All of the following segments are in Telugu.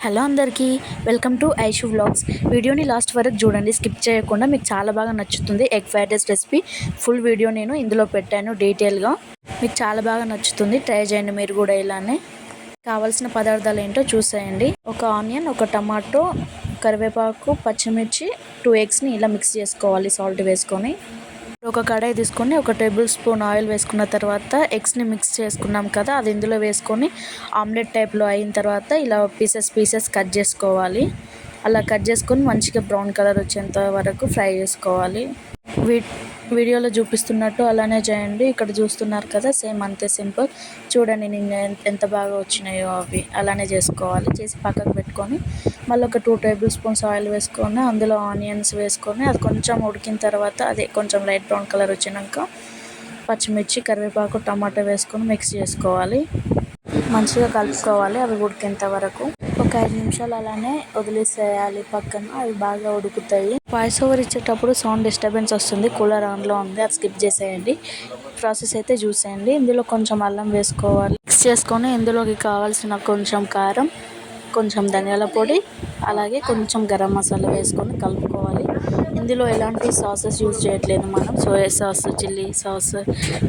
హలో అందరికీ వెల్కమ్ టు ఐషు వ్లాగ్స్. వీడియోని లాస్ట్ వరకు చూడండి, స్కిప్ చేయకుండా. మీకు చాలా బాగా నచ్చుతుంది. Egg fried rice recipe full video నేను ఇందులో పెట్టాను డీటెయిల్గా. మీకు చాలా బాగా నచ్చుతుంది, ట్రై చేయండి మీరు కూడా ఇలానే. కావాల్సిన పదార్థాలు ఏంటో చూసేయండి. ఒక ఆనియన్, ఒక టమాటో, కరివేపాకు, పచ్చిమిర్చి, 2 ఎగ్స్ని ఇలా మిక్స్ చేసుకోవాలి సాల్ట్ వేసుకొని. ఒక కడాయి తీసుకొని 1 టేబుల్ స్పూన్ ఆయిల్ వేసుకున్న తర్వాత ఎగ్స్ని మిక్స్ చేసుకున్నాం కదా, అది ఇందులో వేసుకొని ఆమ్లెట్ టైప్లో అయిన తర్వాత ఇలా పీసెస్ కట్ చేసుకోవాలి. అలా కట్ చేసుకొని మంచిగా బ్రౌన్ కలర్ వచ్చేంత వరకు ఫ్రై చేసుకోవాలి. వీడియోలో చూపిస్తున్నట్టు అలానే చేయండి. ఇక్కడ చూస్తున్నారు కదా, సేమ్ అంతే సింపుల్. చూడండి నేను ఎంత బాగా వచ్చినాయో అవి. అలానే చేసుకోవాలి. చేసి పక్కకు పెట్టుకొని మళ్ళీ ఒక 2 టేబుల్ స్పూన్స్ ఆయిల్ వేసుకొని అందులో ఆనియన్స్ వేసుకొని అది కొంచెం ఉడికిన తర్వాత, అదే కొంచెం లైట్ బ్రౌన్ కలర్ వచ్చినాక పచ్చిమిర్చి, కరివేపాకు, టమాటా వేసుకొని మిక్స్ చేసుకోవాలి. మంచిగా కలుపుకోవాలి అవి ఉడికేంత వరకు. ఒక 5 నిమిషాలు అలానే వదిలేసేయాలి పక్కన, అవి బాగా ఉడుకుతాయి. వాయిస్ ఓవర్ ఇచ్చేటప్పుడు సౌండ్ డిస్టర్బెన్స్ వస్తుంది, కూలర్ ఆన్లో ఉంది, అది స్కిప్ చేసేయండి. ప్రాసెస్ అయితే చూసేయండి. ఇందులో కొంచెం అల్లం వేసుకోవాలి. మిక్స్ చేసుకొని ఇందులోకి కావాల్సిన కొంచెం కారం, కొంచెం ధనియాల పొడి, అలాగే కొంచెం గరం మసాలా వేసుకొని కలుపుకోవాలి. ఇందులో ఎలాంటి సాసెస్ యూజ్ చేయట్లేదు మనం. Soya sauce, chilli sauce,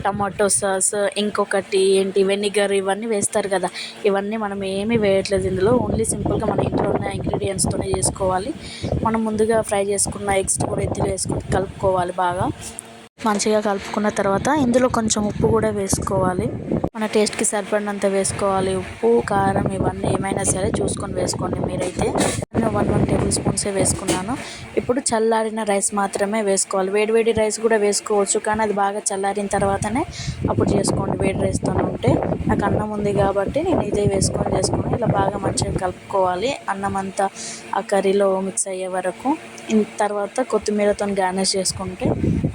tomato sauce, ఇంకొకటి ఏంటి వెనిగర్, ఇవన్నీ వేస్తారు కదా, ఇవన్నీ మనం ఏమీ వేయట్లేదు ఇందులో. ఓన్లీ సింపుల్గా మన ఇంట్లో ఉన్న ఇంగ్రీడియంట్స్తోనే చేసుకోవాలి. మనం ముందుగా ఫ్రై చేసుకున్న ఎగ్స్ కూడా ఇందులో వేసుకొని కలుపుకోవాలి. బాగా మంచిగా కలుపుకున్న తర్వాత ఇందులో కొంచెం ఉప్పు కూడా వేసుకోవాలి. మన టేస్ట్కి సరిపడినంత వేసుకోవాలి. ఉప్పు, కారం ఇవన్నీ ఏమైనా సరే చూసుకొని వేసుకోండి మీరైతే. నేను 1 టేబుల్ స్పూన్సే వేసుకున్నాను. ఇప్పుడు చల్లారిన రైస్ మాత్రమే వేసుకోవాలి. వేడివేడి రైస్ కూడా వేసుకోవచ్చు, కానీ అది బాగా చల్లారిన తర్వాతనే అప్పుడు చేసుకోండి. వేడి రైస్తో ఉంటే, నాకు అన్నం ఉంది కాబట్టి నేను ఇదే చేసుకొని ఇలా బాగా మంచిగా కలుపుకోవాలి. అన్నం అంతా ఆ కర్రీలో మిక్స్ అయ్యే వరకు. తర్వాత కొత్తిమీరతో గార్నిష్ చేసుకుంటే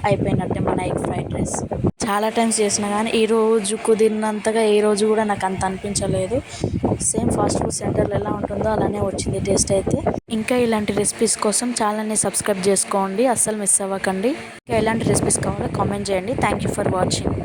అయిపోయినట్టే మన ఎగ్ ఫ్రైడ్ రైస్. చాలా టైమ్స్ చేసినా కానీ ఈరోజు కుదిరినంతగా ఏ రోజు కూడా నాకు అంత అనిపించలేదు. సేమ్ ఫాస్ట్ ఫుడ్ సెంటర్లో ఎలా ఉంటుందో అలానే వచ్చింది టేస్ట్ అయితే. ఇంకా ఇలాంటి రెసిపీస్ కోసం ఛానల్ని సబ్స్క్రైబ్ చేసుకోండి, అస్సలు మిస్ అవ్వకండి. ఇంకా ఎలాంటి రెసిపీస్ కావాలో కామెంట్ చేయండి. Thank you for watching.